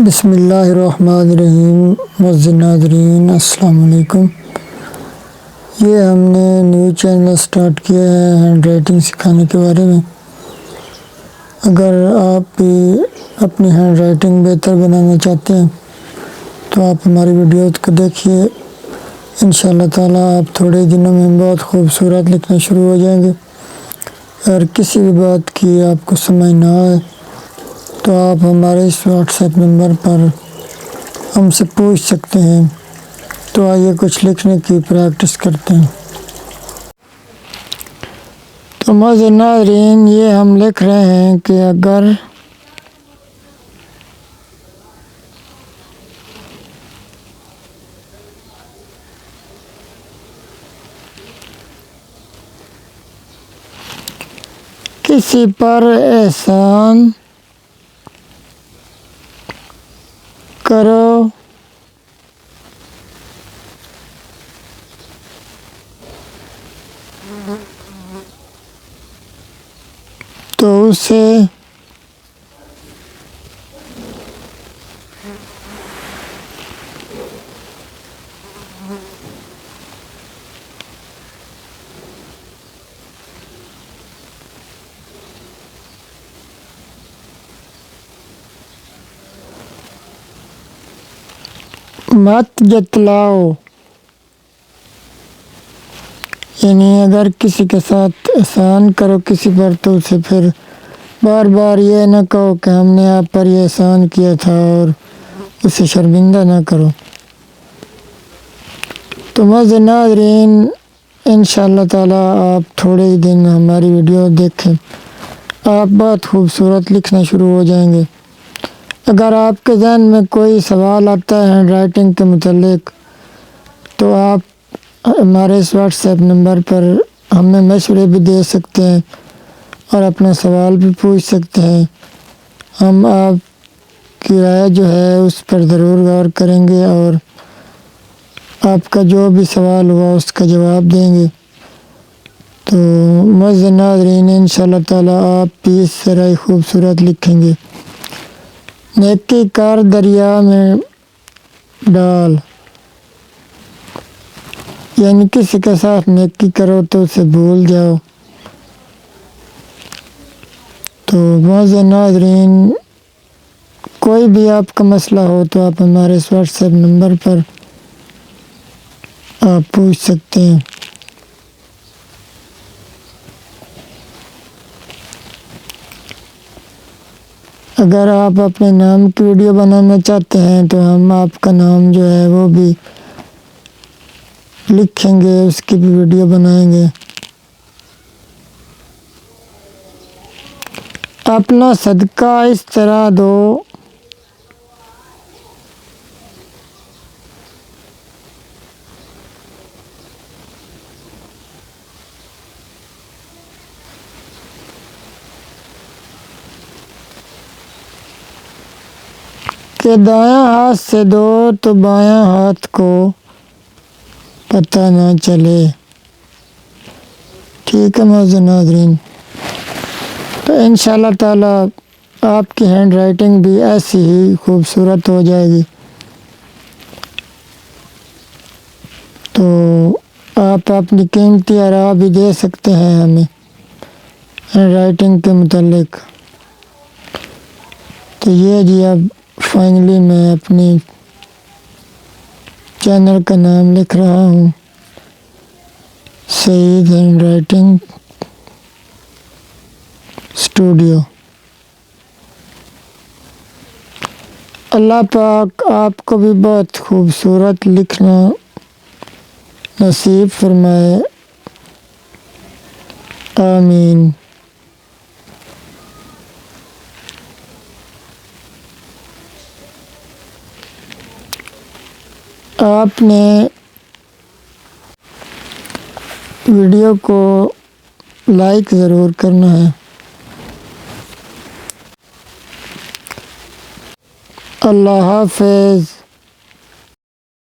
بسم اللہ الرحمن الرحیم۔ معزز ناظرین السلام علیکم۔ یہ ہم نے نیو چینل سٹارٹ کیا ہے ہینڈ رائٹنگ سکھانے کے بارے میں۔ اگر آپ بھی اپنی ہینڈ رائٹنگ بہتر بنانا چاہتے ہیں تو آپ ہماری ویڈیوز کو دیکھیے، انشاءاللہ تعالیٰ آپ تھوڑے دنوں میں بہت خوبصورت لکھنا شروع ہو جائیں گے۔ اگر کسی بھی بات کی آپ کو سمجھ نہ آئے تو آپ ہمارے اس واٹس ایپ نمبر پر ہم سے پوچھ سکتے ہیں۔ تو آئیے کچھ لکھنے کی پریکٹس کرتے ہیں۔ تو معزز ناظرین، یہ ہم لکھ رہے ہیں کہ اگر کسی پر احسان کرو تو اسے مت جتلاؤ، یعنی اگر کسی کے ساتھ احسان کرو کسی پر تو اسے پھر بار بار یہ نہ کہو کہ ہم نے آپ پر یہ احسان کیا تھا، اور اسے شرمندہ نہ کرو۔ تو معزز ناظرین، انشاءاللہ تعالیٰ آپ تھوڑے ہی دن ہماری ویڈیو دیکھیں، آپ بہت خوبصورت لکھنا شروع ہو جائیں گے۔ اگر آپ کے ذہن میں کوئی سوال آتا ہے ہینڈ رائٹنگ کے متعلق تو آپ ہمارے اس واٹس ایپ نمبر پر ہمیں مشورے بھی دے سکتے ہیں اور اپنا سوال بھی پوچھ سکتے ہیں۔ ہم آپ کی رائے جو ہے اس پر ضرور غور کریں گے اور آپ کا جو بھی سوال ہوا اس کا جواب دیں گے۔ تو معزز ناظرین، انشاءاللہ تعالیٰ آپ بھی اس طرح ہی خوبصورت لکھیں گے۔ نیکی کر دریا میں ڈال، یعنی کسی کے ساتھ نیکی کرو تو اسے بھول جاؤ۔ تو معزز ناظرین، کوئی بھی آپ کا مسئلہ ہو تو آپ ہمارے اس واٹس ایپ نمبر پر آپ پوچھ سکتے ہیں۔ اگر آپ اپنے نام کی ویڈیو بنانا چاہتے ہیں تو ہم آپ کا نام جو ہے وہ بھی لکھیں گے، اس کی بھی ویڈیو بنائیں گے۔ اپنا صدقہ اس طرح دو کہ دایاں ہاتھ سے دو تو بایاں ہاتھ کو پتہ نہ چلے۔ ٹھیک ہے معزز ناظرین، تو انشاءاللہ تعالیٰ آپ کی ہینڈ رائٹنگ بھی ایسی ہی خوبصورت ہو جائے گی۔ تو آپ اپنی قیمتی آراء بھی دے سکتے ہیں ہمیں ہینڈ رائٹنگ کے متعلق۔ تو یہ جی اب فائنلی میں اپنی چینل کا نام لکھ رہا ہوں، سعید ہینڈ رائٹنگ اسٹوڈیو۔ اللہ پاک آپ کو بھی بہت خوبصورت لکھنا نصیب فرمائے، آمین۔ آپ نے ویڈیو کو لائک ضرور کرنا ہے۔ اللہ حافظ۔